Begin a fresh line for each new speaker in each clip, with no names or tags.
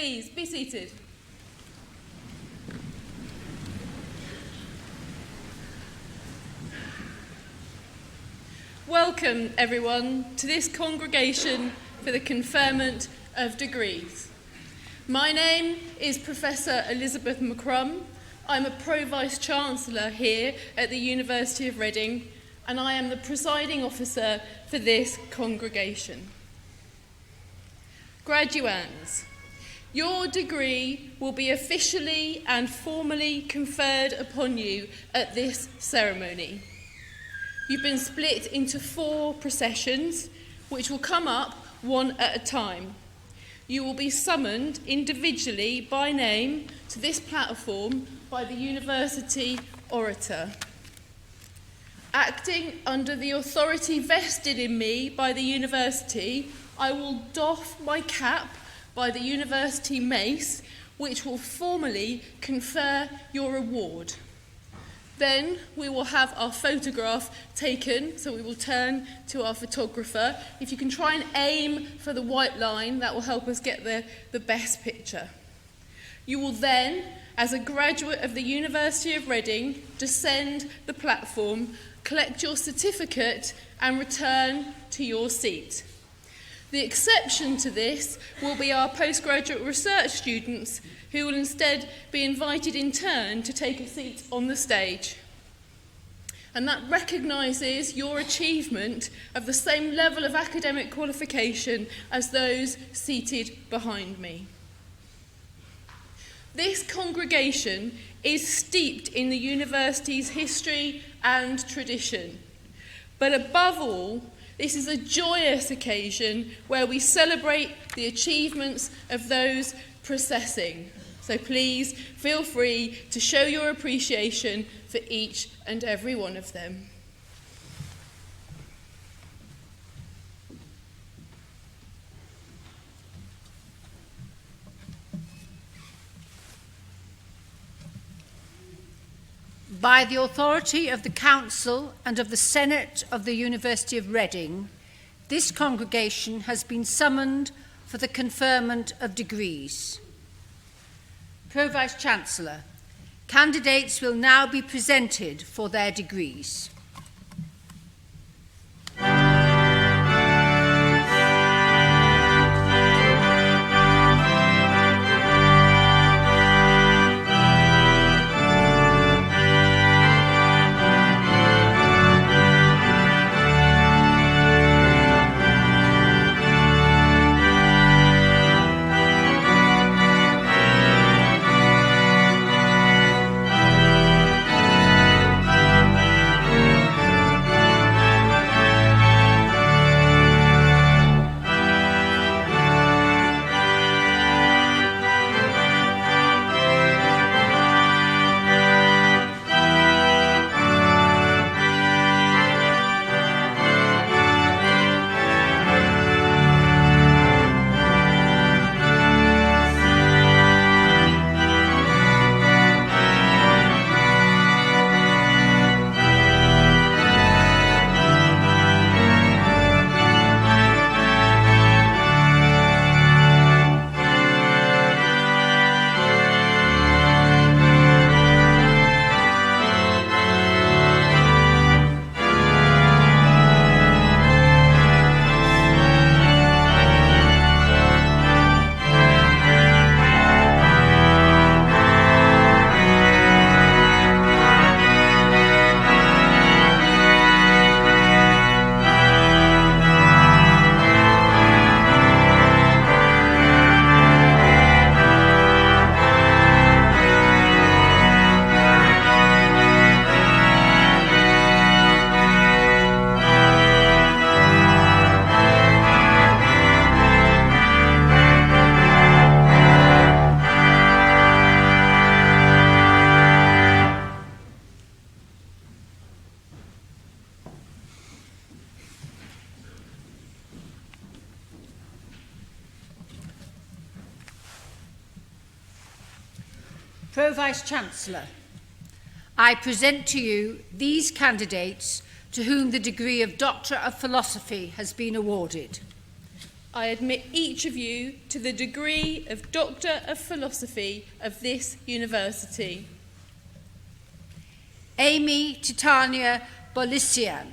please be seated. Welcome, everyone, to this congregation for the conferment of degrees. My name is Professor Elizabeth McCrum. I'm a Pro-Vice-Chancellor here at the University of Reading, and I am the presiding officer for this congregation. Graduands, your degree will be officially and formally conferred upon you at this ceremony. You've been split into 4 processions, which will come up one at a time. You will be summoned individually by name to this platform by the university orator. Acting under the authority vested in me by the university, I will doff my cap by the university mace, which will formally confer your award. Then we will have our photograph taken, so we will turn to our photographer. If you can try and aim for the white line, that will help us get the best picture. You will then, as a graduate of the University of Reading, descend the platform, collect your certificate and return to your seat. The exception to this will be our postgraduate research students, who will instead be invited in turn to take a seat on the stage. And that recognises your achievement of the same level of academic qualification as those seated behind me. This congregation is steeped in the university's history and tradition. But above all, this is a joyous occasion where we celebrate the achievements of those processing. So please feel free to show your appreciation for each and every one of them.
By the authority of the Council and of the Senate of the University of Reading, this congregation has been summoned for the conferment of degrees. Pro-Vice-Chancellor, candidates will now be presented for their degrees. Pro-Vice-Chancellor, I present to you these candidates to whom the degree of Doctor of Philosophy has been awarded.
I admit each of you to the degree of Doctor of Philosophy of this university.
Amy Titania Bolisian.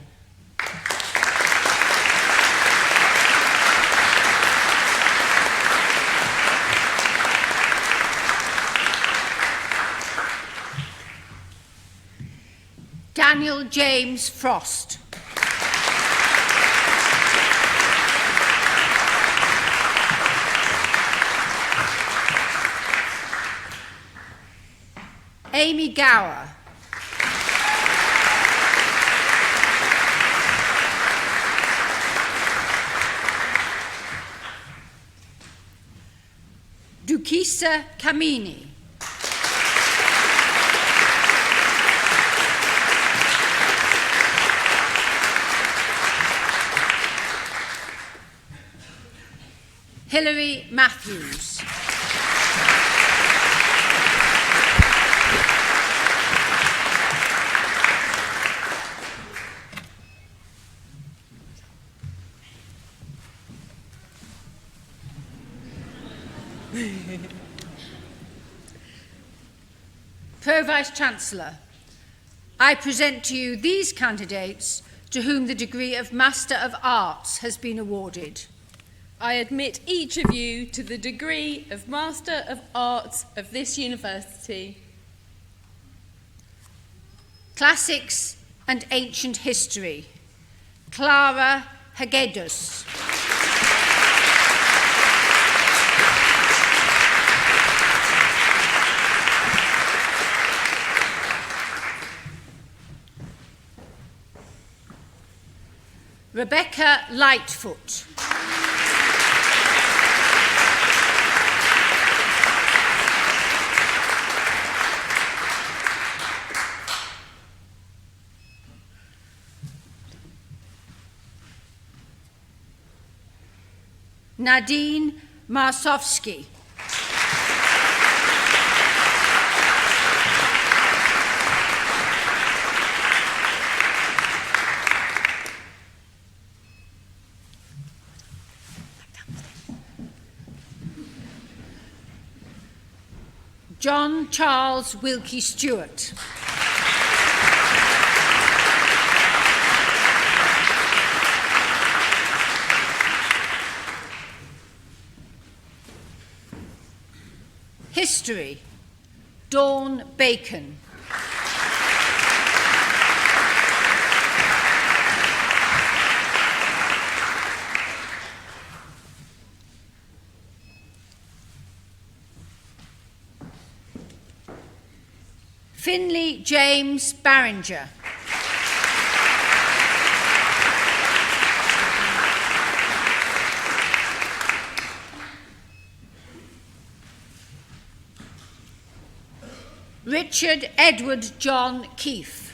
Daniel James Frost. Amy Gower. Dukisa Kamini. Hilary Matthews. Pro-Vice-Chancellor, I present to you these candidates to whom the degree of Master of Arts has been awarded.
I admit each of you to the degree of Master of Arts of this university.
Classics and Ancient History, Clara Hagedus. Rebecca Lightfoot. Nadine Marsovsky. John Charles Wilkie Stewart. History, Dawn Bacon. Finley James Barringer. Richard Edward John Keefe.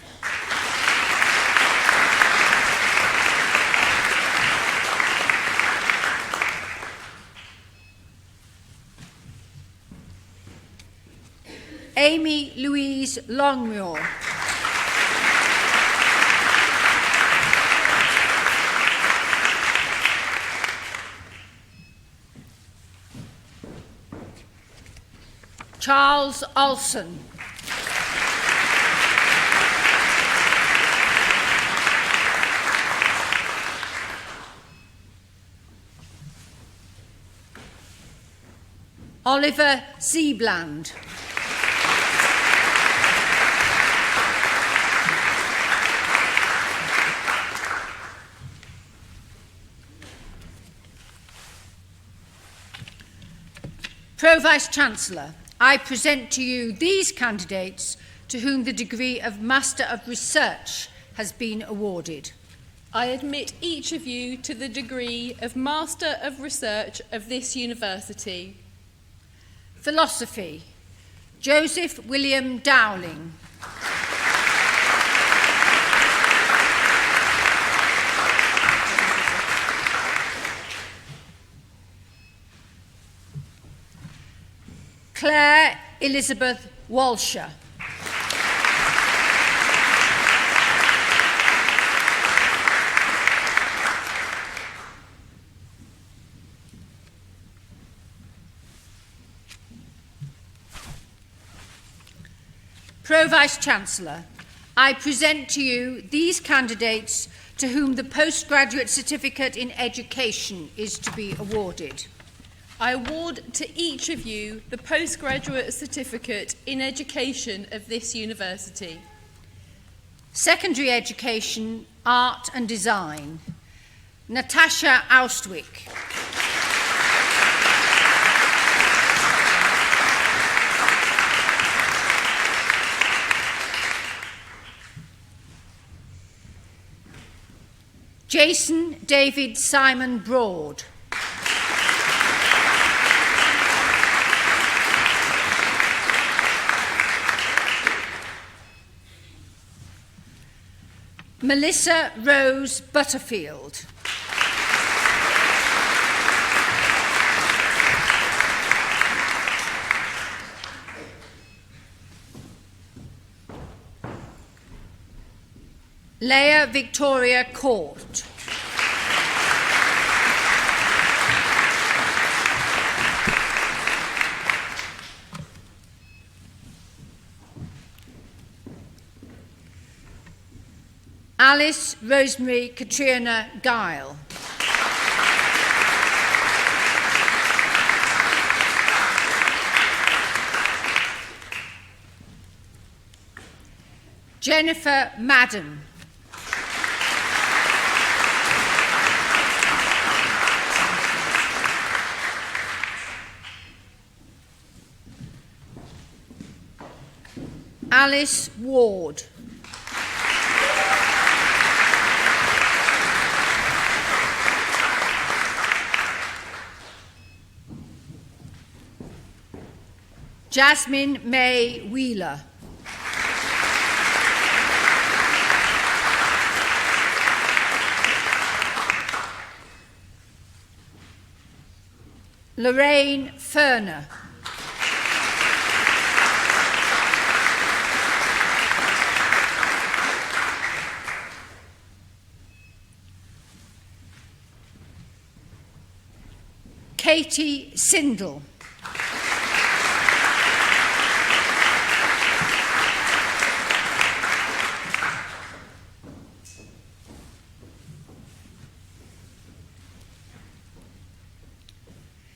Amy Louise Longmuir. Charles Olson. Oliver Seabland. Pro-Vice-Chancellor, I present to you these candidates to whom the degree of Master of Research has been awarded.
I admit each of you to the degree of Master of Research of this university.
Philosophy, Joseph William Dowling. Claire Elizabeth Walsher. Pro-Vice-Chancellor, I present to you these candidates to whom the Postgraduate Certificate in Education is to be awarded.
I award to each of you the Postgraduate Certificate in Education of this university.
Secondary Education, Art and Design, Natasha Austwick. Jason David Simon Broad. Melissa Rose Butterfield. Leah Victoria Court. Alice Rosemary Katrina Guile. Jennifer Madden. Alice Ward. Jasmine May Wheeler. Lorraine Ferner. Katie Sindel.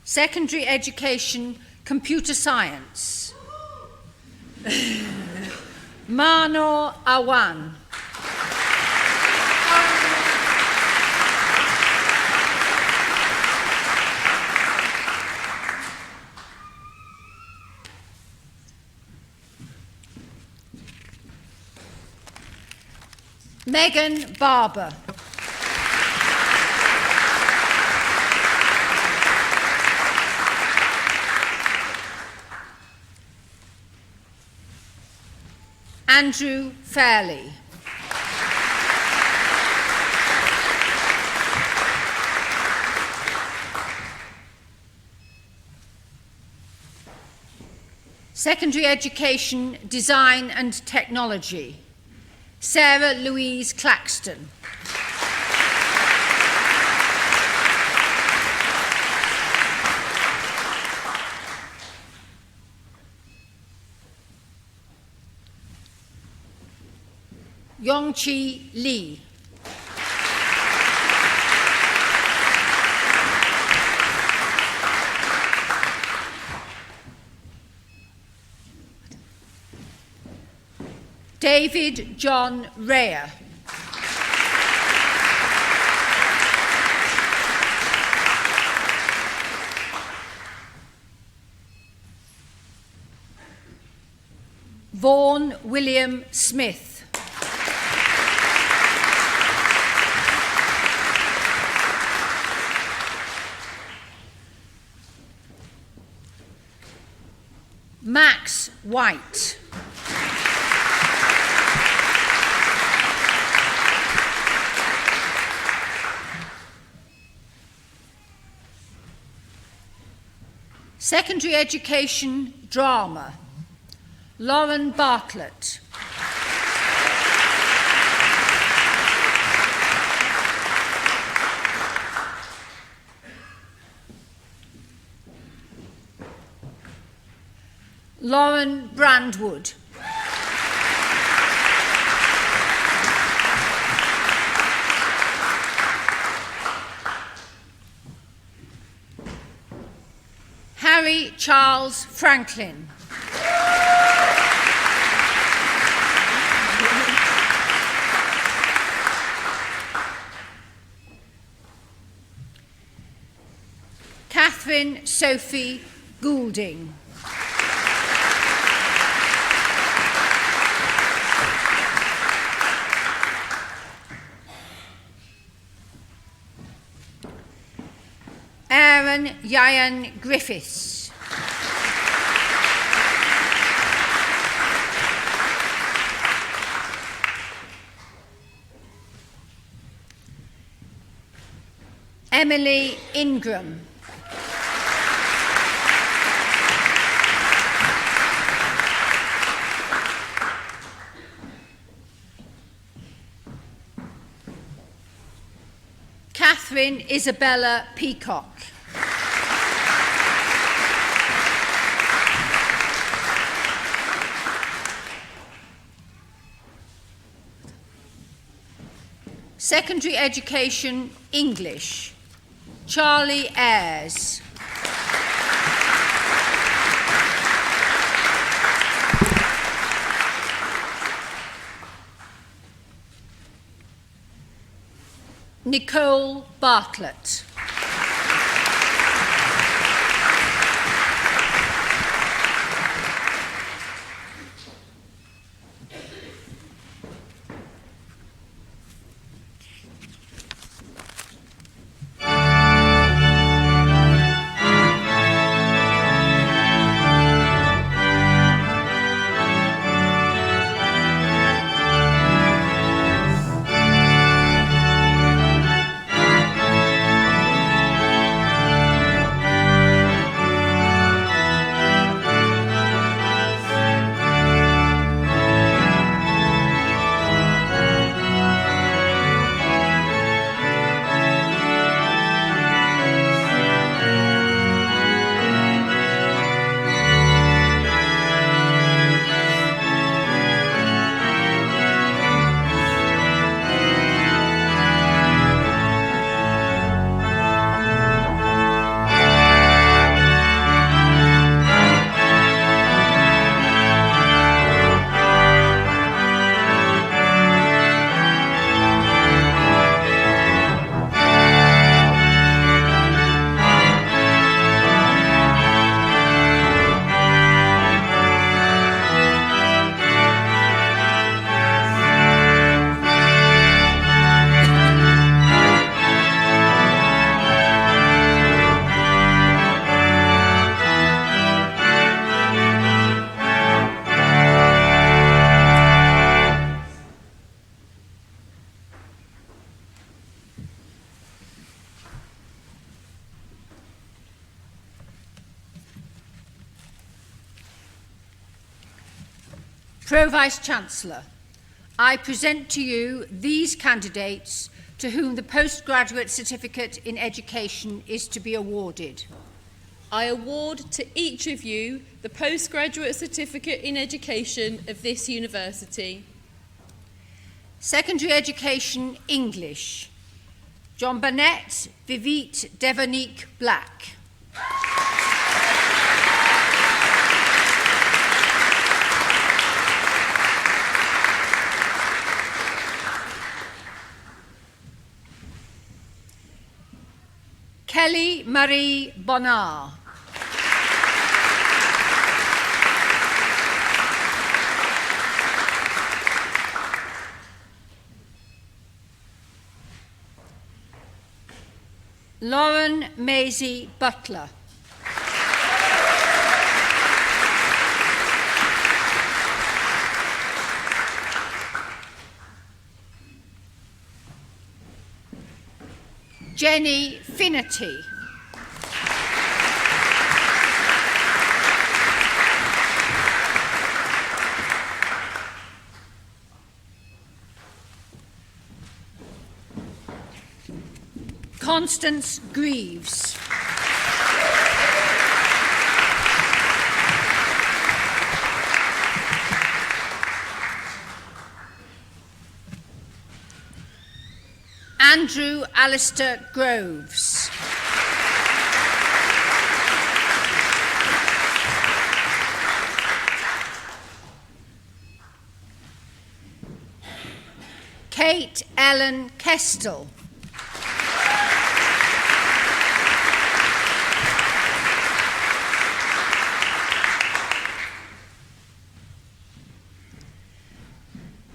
Secondary Education, Computer Science. Manor Awan. Megan Barber. Andrew Fairley. Secondary Education, Design and Technology. Sarah Louise Claxton. Yongchi Lee. David John Rea. Vaughan William Smith. Max White. Secondary Education, Drama. Lauren Bartlett. Lauren Brandwood. Harry Charles Franklin. Catherine Sophie Goulding. Aaron Yayan Griffiths. Emily Ingram. Catherine Isabella Peacock. Secondary Education English, Charlie Ayres. Nicole Bartlett. Pro-Vice-Chancellor, I present to you these candidates to whom the postgraduate certificate in education is to be awarded.
I award to each of you the postgraduate certificate in education of this university.
Secondary Education English, John Burnett, Vivit Devonique Black. Kelly Marie Bonnard. Lauren Maisie Butler. Jenny Finnerty. Constance Greaves. Andrew Alistair Groves. Kate Ellen Kestel.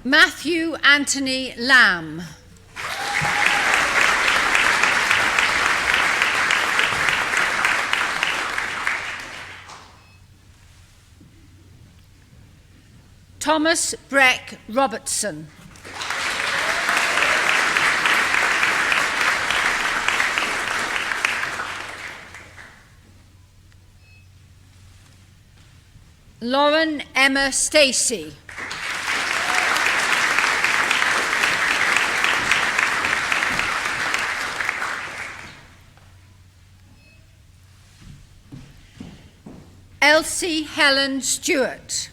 Matthew Anthony Lamb. Thomas Breck Robertson. Lauren Emma Stacey. Elsie Helen Stewart.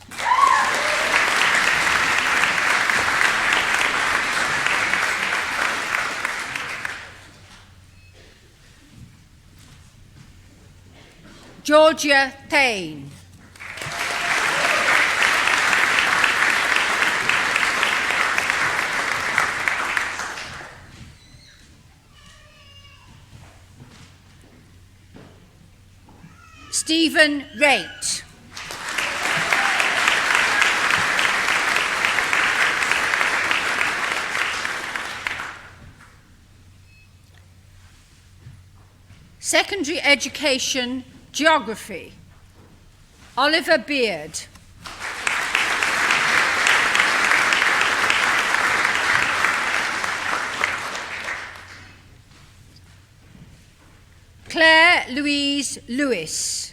Georgia Thane. Stephen Raitt. Secondary Education Geography, Oliver Beard. Claire Louise Lewis.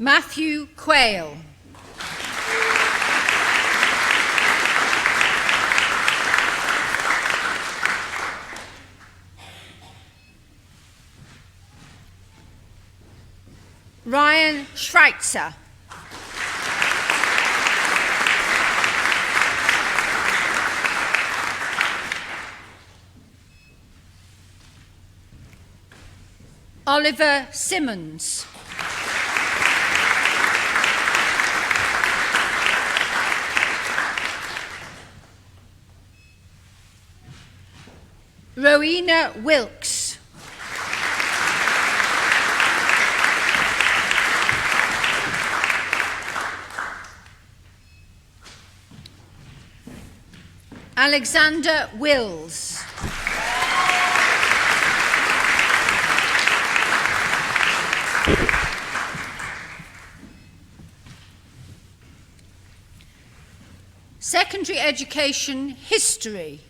Matthew Quayle. Ryan Schweitzer. Oliver Simmons. Rowena Wilkes. Alexander Wills. Secondary Education History,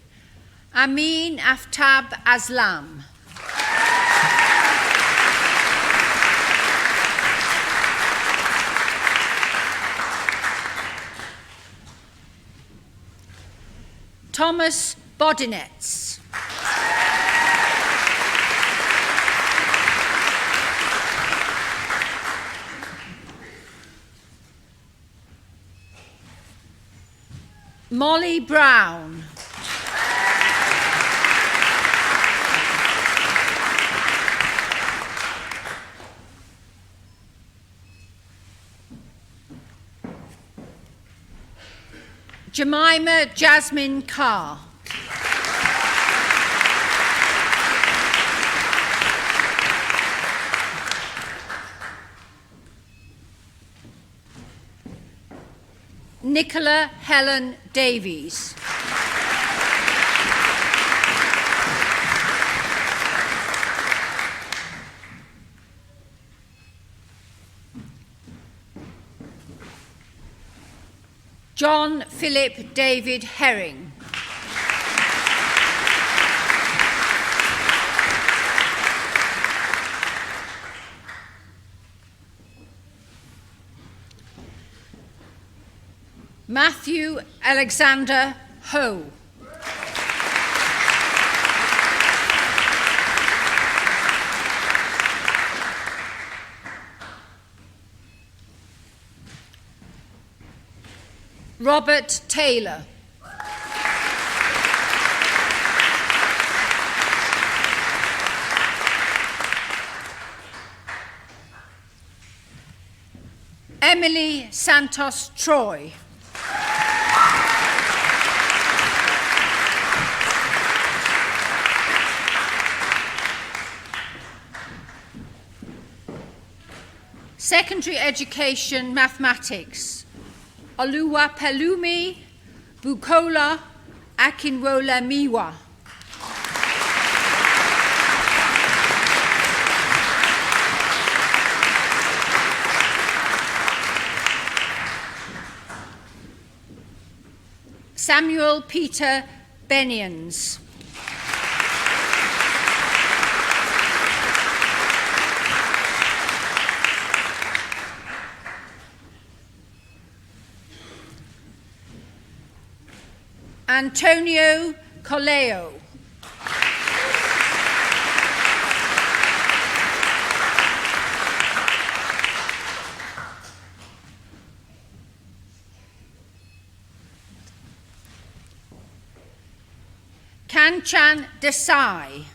Amin Aftab Aslam. Thomas Bodinetz. Molly Brown. Jemima Jasmine Carr. Nicola Helen Davies. John Philip David Herring. Matthew Alexander Ho. Robert Taylor. Emily Santos Troy. Secondary Education Mathematics, Oluwapelumi Bukola Akinrolamiwa. Samuel Peter Benians. Antonio Coleo. Kanchan Desai.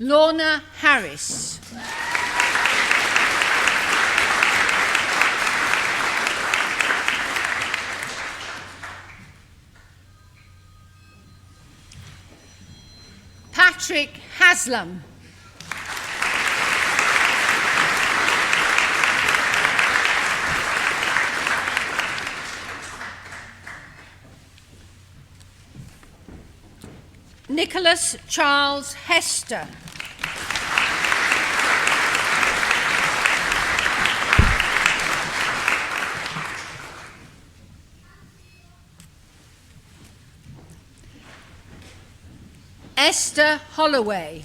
Lorna Harris. Patrick Haslam. Nicholas Charles Hester. Esther Holloway.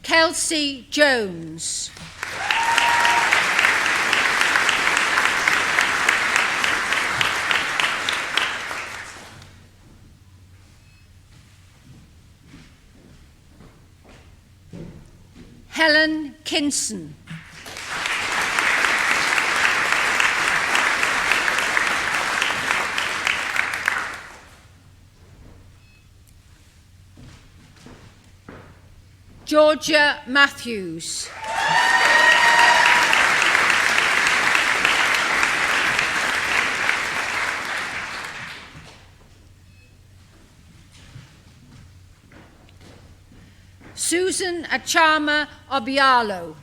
Kelsey Jones. Helen Kinson. Georgia Matthews. Susan Achama Obialo.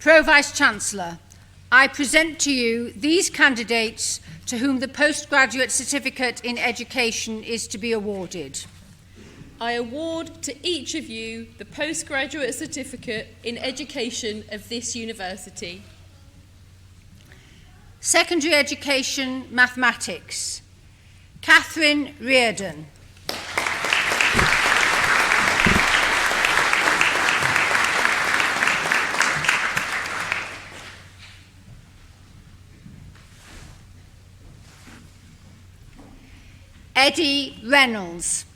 Pro-Vice-Chancellor, I present to you these candidates to whom the postgraduate certificate in education is to be awarded.
I award to each of you the postgraduate certificate in education of this university.
Secondary Education Mathematics, Catherine Reardon. Eddie Reynolds.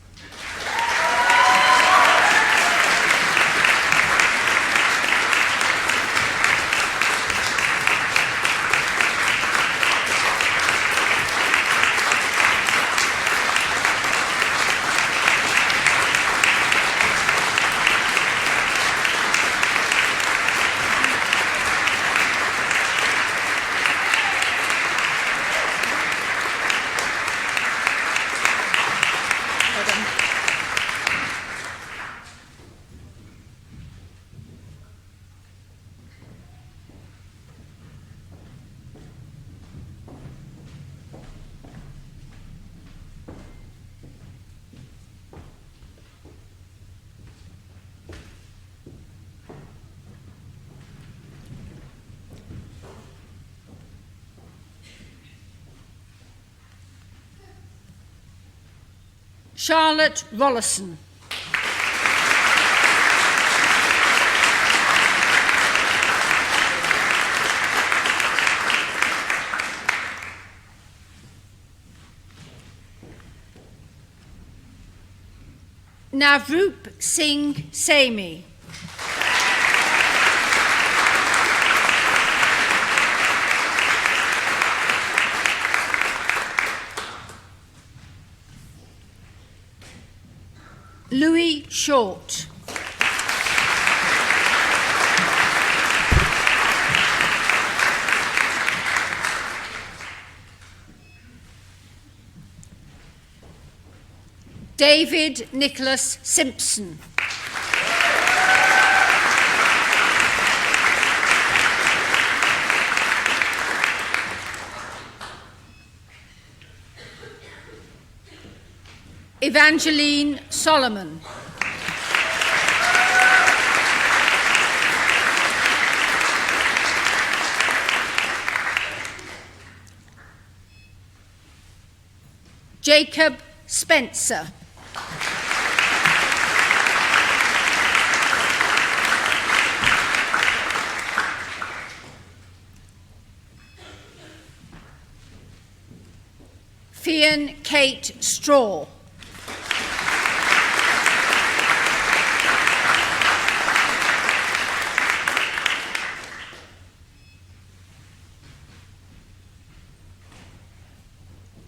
Charlotte Rollison. Navroop Singh Saimi. Louis Short. David Nicholas Simpson. Evangeline Solomon. Jacob Spencer. Fionn Kate Straw.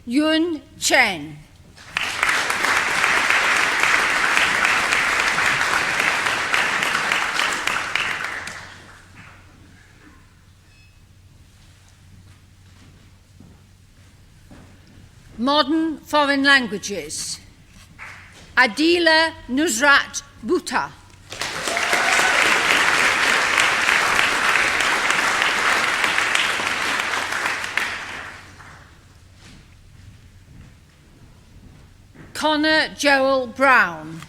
Yun Chen. Modern Foreign Languages. Adila Nusrat Bhutta. Connor Joel Brown.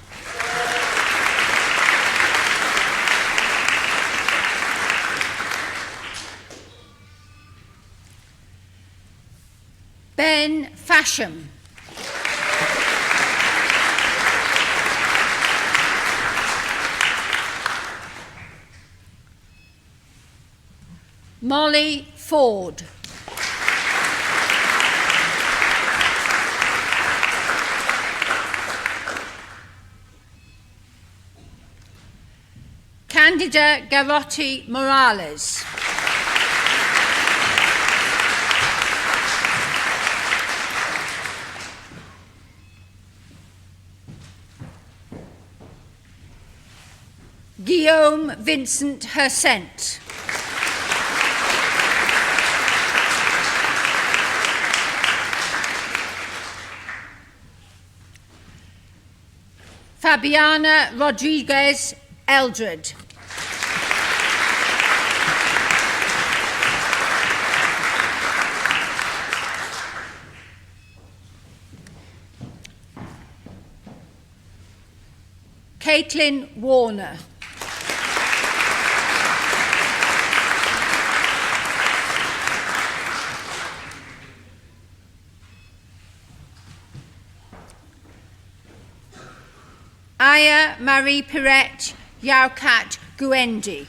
Ben Fasham. Molly Ford. Candida Garotti Morales. Guillaume Vincent Hersent. Fabiana Rodriguez Eldred. Caitlin Warner. Aya Marie Perret Yaukat Guendi.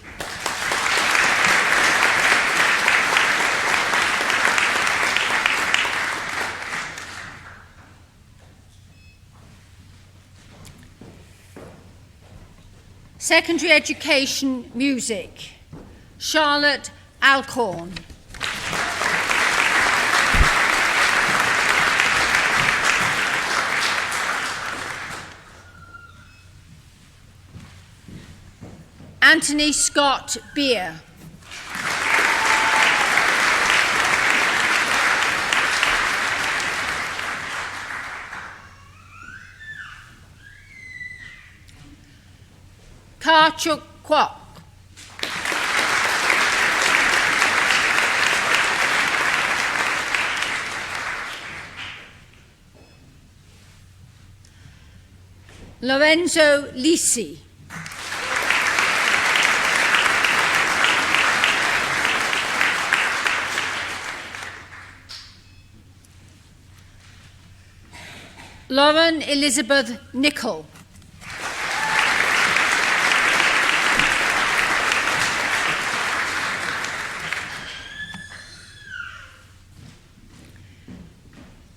Secondary Education Music, Charlotte Alcorn. Anthony Scott Beer. Ka-chuk Kwok. Lorenzo Lisi. Lauren Elizabeth Nichol.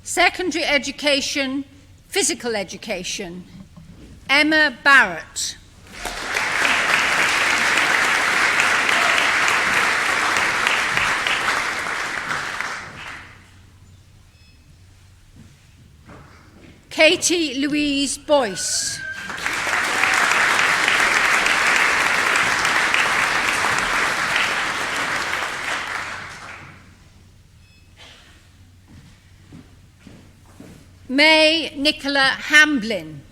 Secondary Education, Physical Education, Emma Barrett. Katie Louise Boyce. May Nicola Hamblin.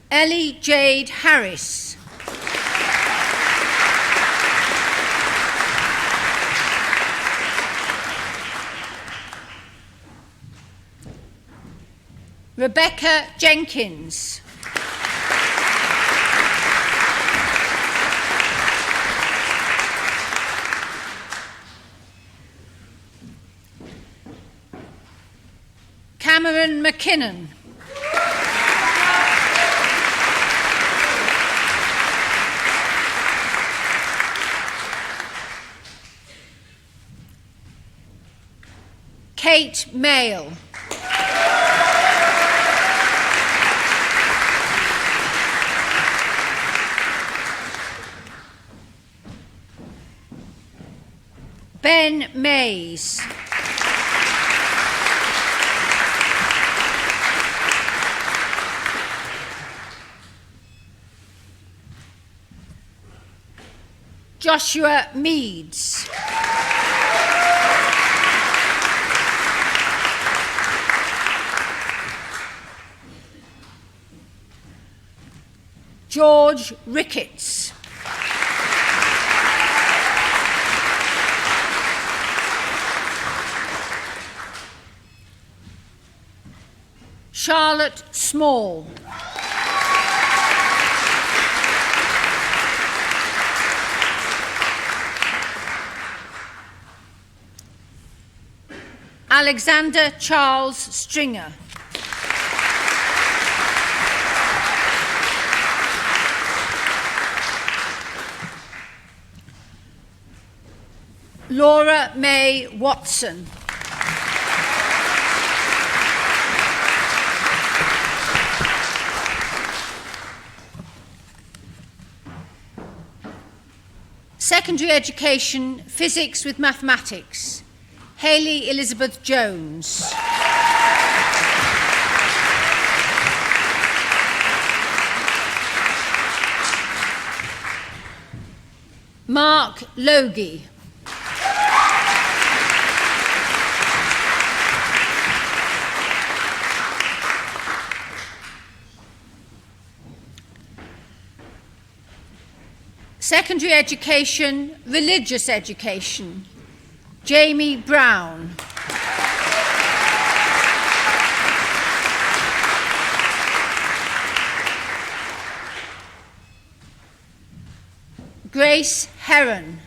Ellie Jade Harris. Rebecca Jenkins. Cameron McKinnon. Kate Mayle. Ben Mays. Joshua Meads. George Ricketts. Charlotte Small. Alexander Charles Stringer. Laura May Watson. Secondary Education, Physics with Mathematics, Hayley Elizabeth Jones. Mark Logie. Secondary Education, Religious Education, Jamie Brown. Grace Heron.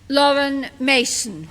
Lauren Mason.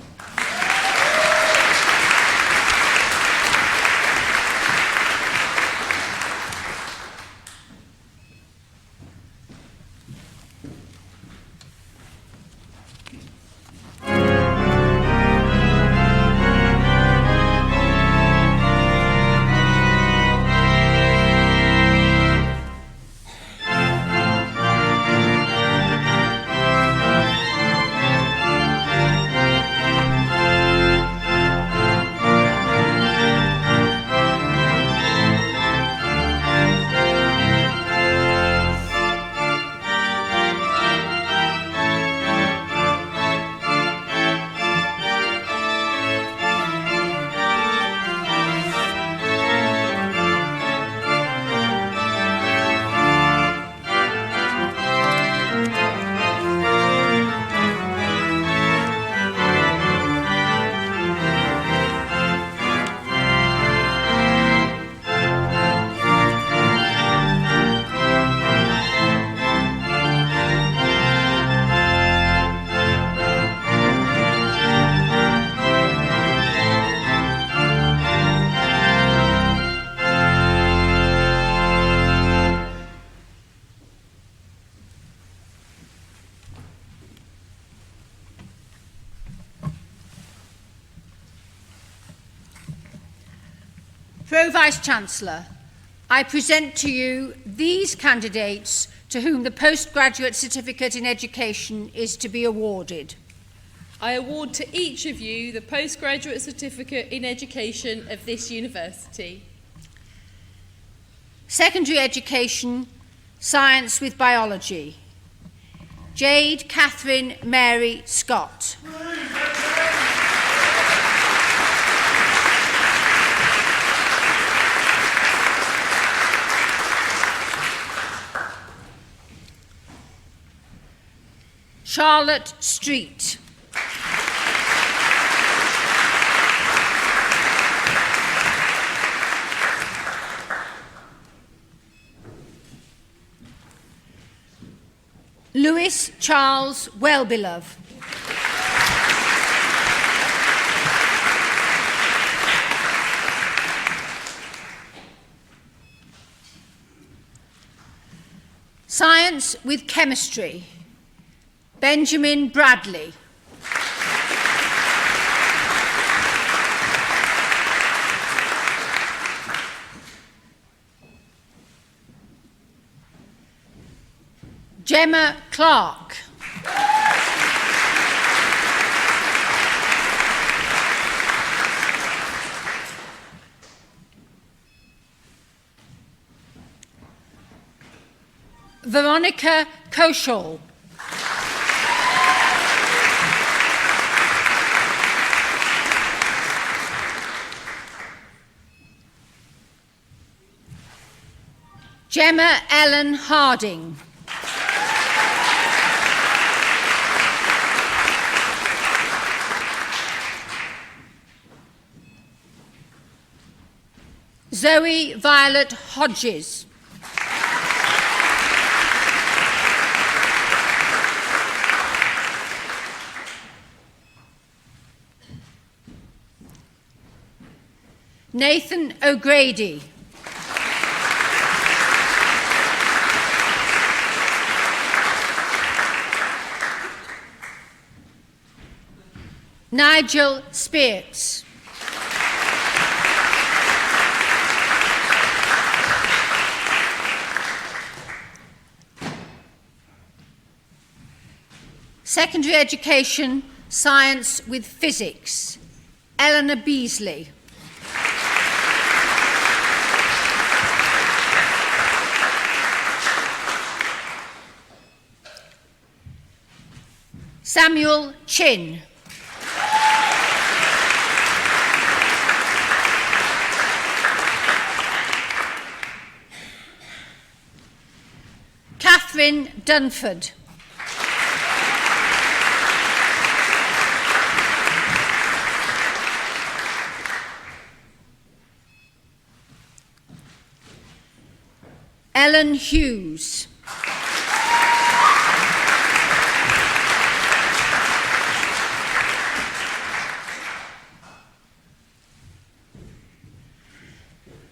Pro-Vice-Chancellor, I present to you these candidates to whom the Postgraduate Certificate in Education is to be awarded.
I award to each of you the Postgraduate Certificate in Education of this university.
Secondary Education, Science with Biology. Jade Catherine Mary Scott. Charlotte Street. Lewis Charles Wellbelove. Science with Chemistry. Benjamin Bradley. Gemma Clark. Veronica Koshal. Gemma Ellen Harding. Zoe Violet Hodges. Nathan O'Grady. Nigel Spears. Secondary Education, Science with Physics. Eleanor Beasley. Samuel Chin. Catherine Dunford. Ellen Hughes.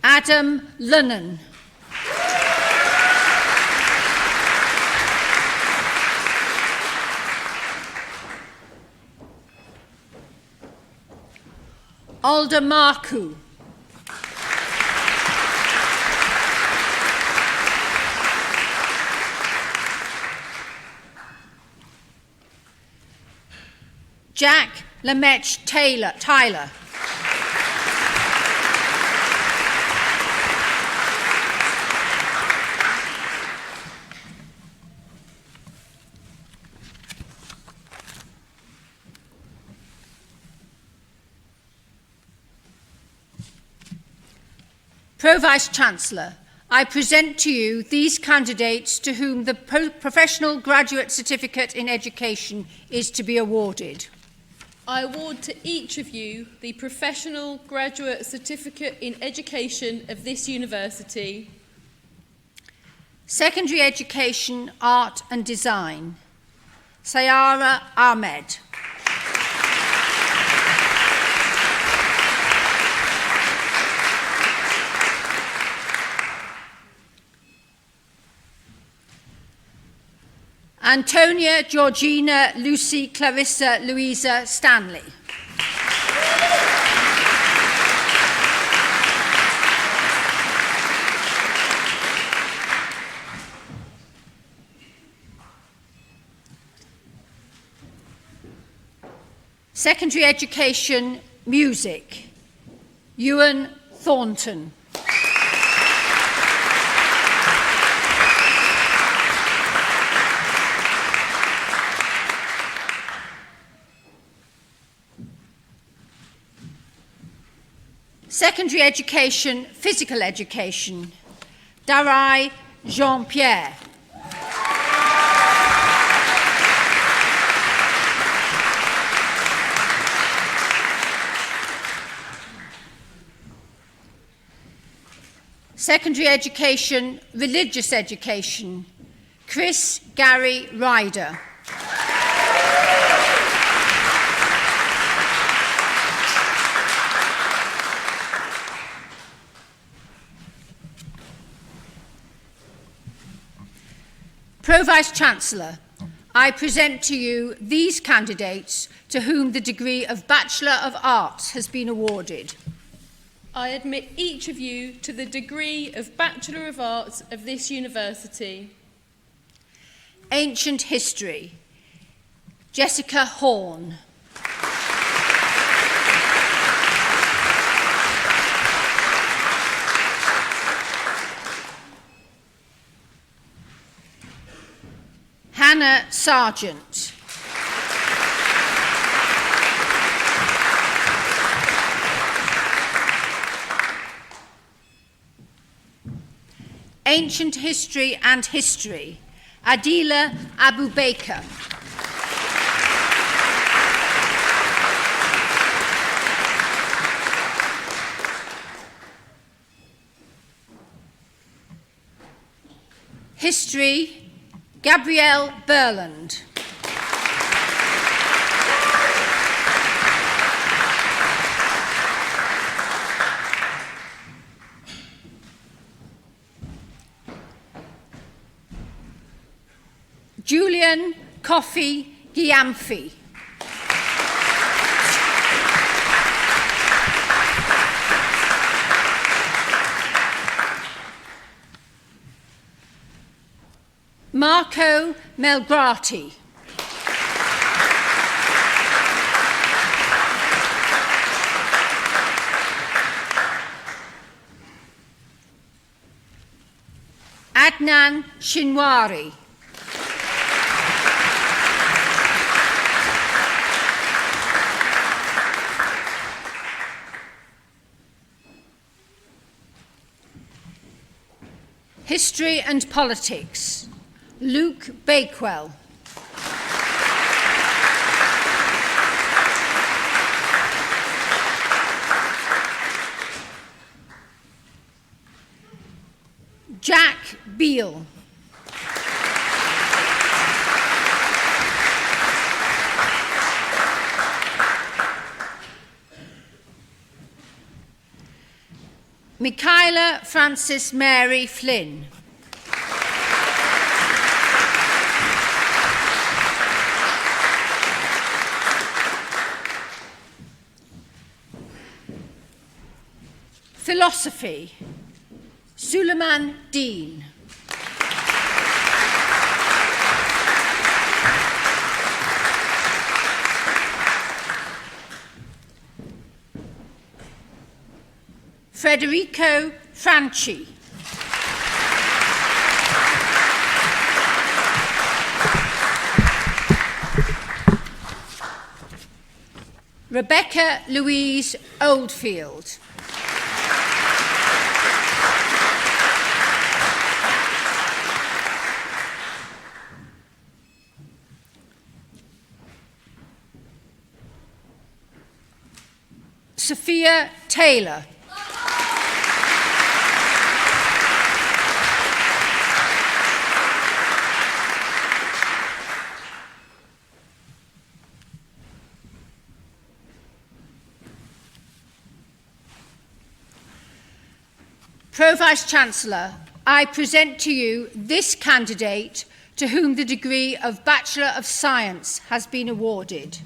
Adam Lunnan. Alda Marku. Jack Lamech Tyler. Pro-Vice-Chancellor, I present to you these candidates to whom the Professional Graduate Certificate in Education is to be awarded.
I award to each of you the Professional Graduate Certificate in Education of this university.
Secondary Education, Art and Design, Sayara Ahmed. Antonia Georgina Lucy Clarissa Louisa Stanley. Secondary Education, Music, Ewan Thornton. Secondary Education, Physical Education, Darai Jean-Pierre. Secondary Education, Religious Education, Chris Gary Ryder. Pro-Vice-Chancellor, I present to you these candidates to whom the degree of Bachelor of Arts has been awarded.
I admit each of you to the degree of Bachelor of Arts of this university.
Ancient History, Jessica Horn. Hannah Sargent. Ancient History and History, Adila Abu Baker. History, Gabrielle Burland. Julian Coffey Giamfi. Marco Melgrati. Adnan Shinwari. History and Politics, Luke Bakewell. Jack B. Peel. Michaela Frances Mary Flynn. Philosophy, Suleiman Dean. Federico Franchi. Rebecca Louise Oldfield. Sophia Taylor. Pro-Vice-Chancellor, I present to you this candidate to whom the degree of Bachelor of Science has been awarded.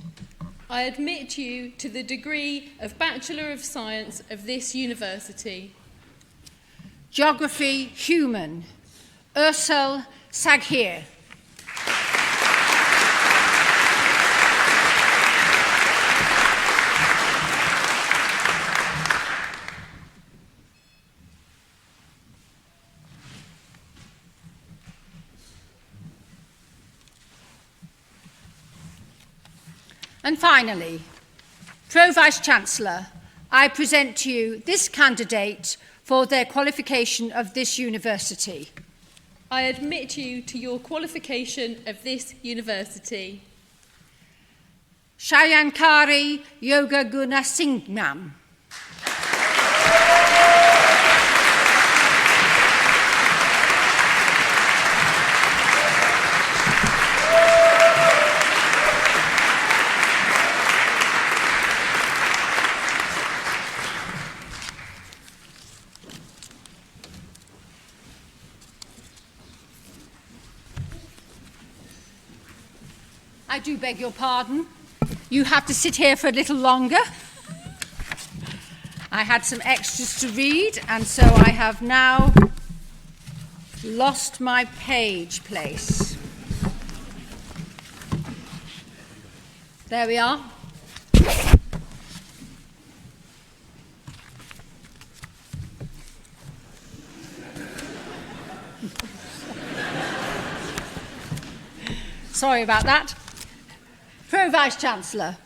I admit you to the degree of Bachelor of Science of this university.
Geography Human, Ursel Saghir. And finally, Pro-Vice-Chancellor, I present to you this candidate for their qualification of this university.
I admit you to your qualification of this university.
Shayankari Yoga Gunasingham. I do beg your pardon. You have to sit here for a little longer. I had some extras to read, and so I have now lost my page place. There we are. Sorry about that. Pro-Vice-Chancellor,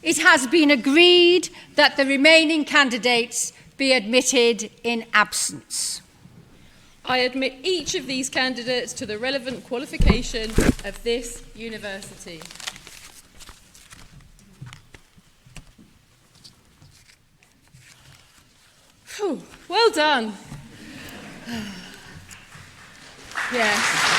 it has been agreed that the remaining candidates be admitted in absence.
I admit each of these candidates to the relevant qualification of this university. Whew, well done. Yes.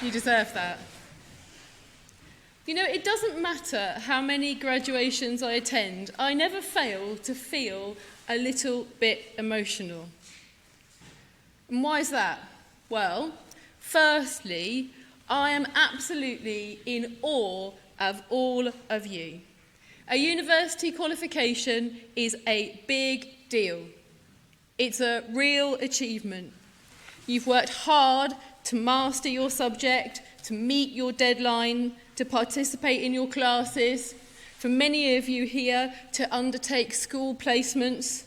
You deserve that. You know, it doesn't matter how many graduations I attend, I never fail to feel a little bit emotional. And why is that? Well, firstly, I am absolutely in awe of all of you. A university qualification is a big deal. It's a real achievement. You've worked hard to master your subject, to meet your deadline, to participate in your classes. For many of you here, to undertake school placements.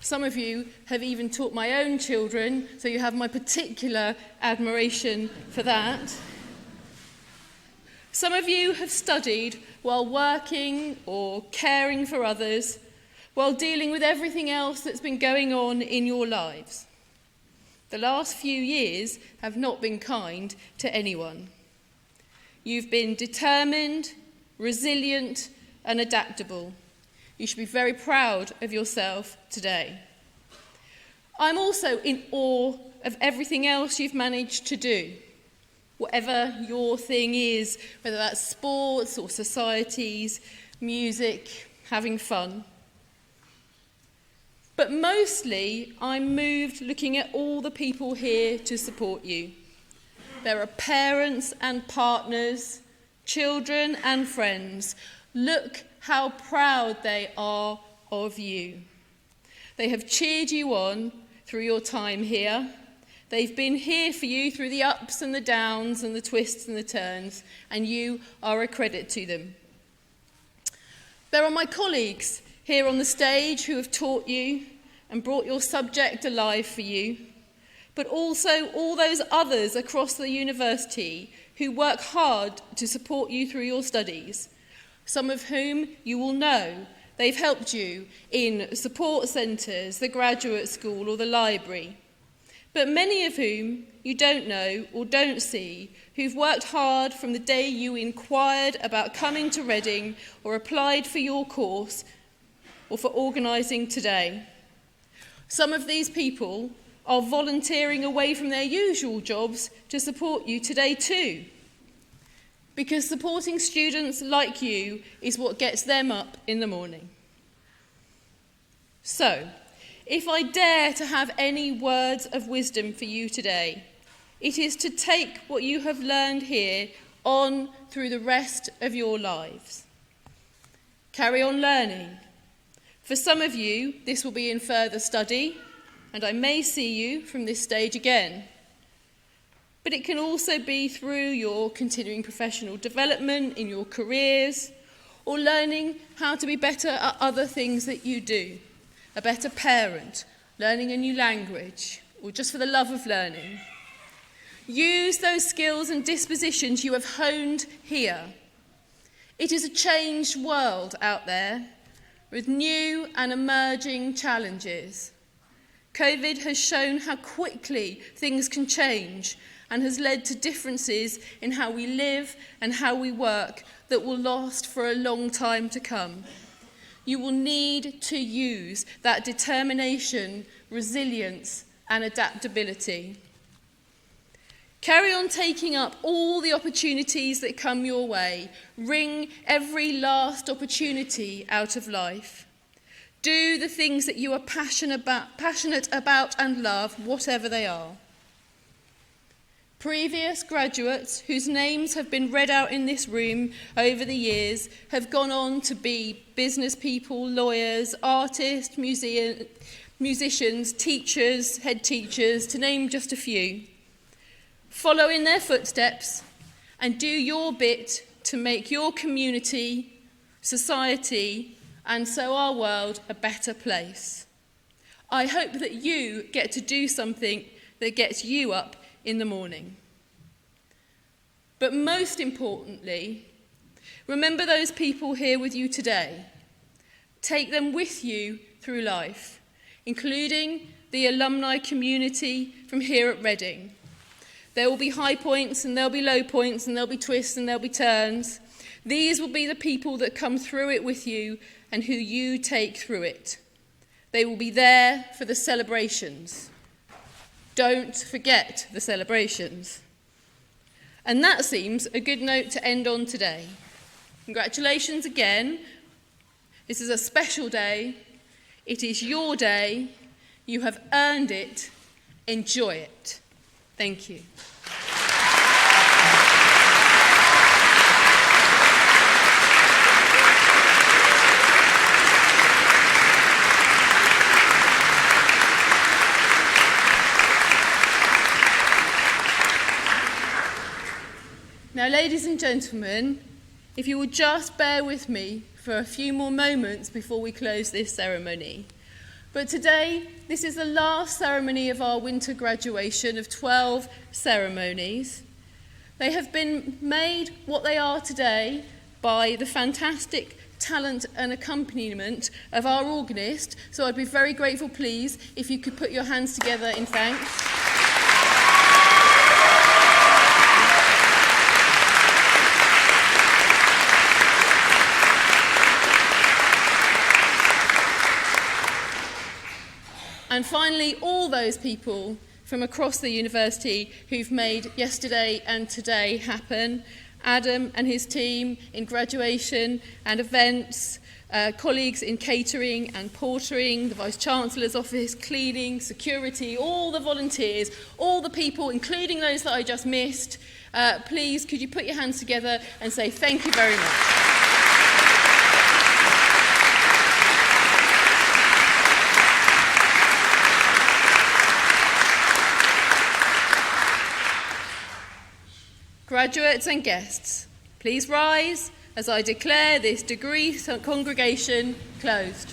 Some of you have even taught my own children, so you have my particular admiration for that. Some of you have studied while working or caring for others, while dealing with everything else that's been going on in your lives. The last few years have not been kind to anyone. You've been determined, resilient, and adaptable. You should be very proud of yourself today. I'm also in awe of everything else you've managed to do. Whatever your thing is, whether that's sports or societies, music, having fun. But mostly, I'm moved looking at all the people here to support you. There are parents and partners, children and friends. Look how proud they are of you. They have cheered you on through your time here. They've been here for you through the ups and the downs and the twists and the turns, and you are a credit to them. There are my colleagues here on the stage who have taught you and brought your subject alive for you, but also all those others across the university who work hard to support you through your studies, some of whom you will know. They've helped you in support centres, the graduate school or the library, but many of whom you don't know or don't see, who've worked hard from the day you inquired about coming to Reading or applied for your course or for organising today. Some of these people are volunteering away from their usual jobs to support you today too, because supporting students like you is what gets them up in the morning. So, if I dare to have any words of wisdom for you today, it is to take what you have learned here on through the rest of your lives. Carry on learning. For some of you, this will be in further study, and I may see you from this stage again. But it can also be through your continuing professional development in your careers, or learning how to be better at other things that you do. A better parent, learning a new language, or just for the love of learning. Use those skills and dispositions you have honed here. It is a changed world out there, with new and emerging challenges. COVID has shown how quickly things can change and has led to differences in how we live and how we work that will last for a long time to come. You will need to use that determination, resilience, and adaptability. Carry on taking up all the opportunities that come your way. Wring every last opportunity out of life. Do the things that you are passionate about and love, whatever they are. Previous graduates whose names have been read out in this room over the years have gone on to be business people, lawyers, artists, musicians, teachers, head teachers, to name just a few. Follow in their footsteps and do your bit to make your community, society, and so our world a better place. I hope that you get to do something that gets you up in the morning. But most importantly, remember those people here with you today. Take them with you through life, including the alumni community from here at Reading. There will be high points and there'll be low points and there'll be twists and there'll be turns. These will be the people that come through it with you and who you take through it. They will be there for the celebrations. Don't forget the celebrations. And that seems a good note to end on today. Congratulations again. This is a special day. It is your day. You have earned it. Enjoy it. Thank you. Now, ladies and gentlemen, if you will just bear with me for a few more moments before we close this ceremony. But today, this is the last ceremony of our winter graduation of 12 ceremonies. They have been made what they are today by the fantastic talent and accompaniment of our organist. So I'd be very grateful, please, if you could put your hands together in thanks. And finally, all those people from across the university who've made yesterday and today happen. Adam and his team in graduation and events, colleagues in catering and portering, the Vice-Chancellor's office, cleaning, security, all the volunteers, all the people, including those that I just missed. Please, could you put your hands together and say thank you very much. Graduates and guests, please rise as I declare this degree congregation closed.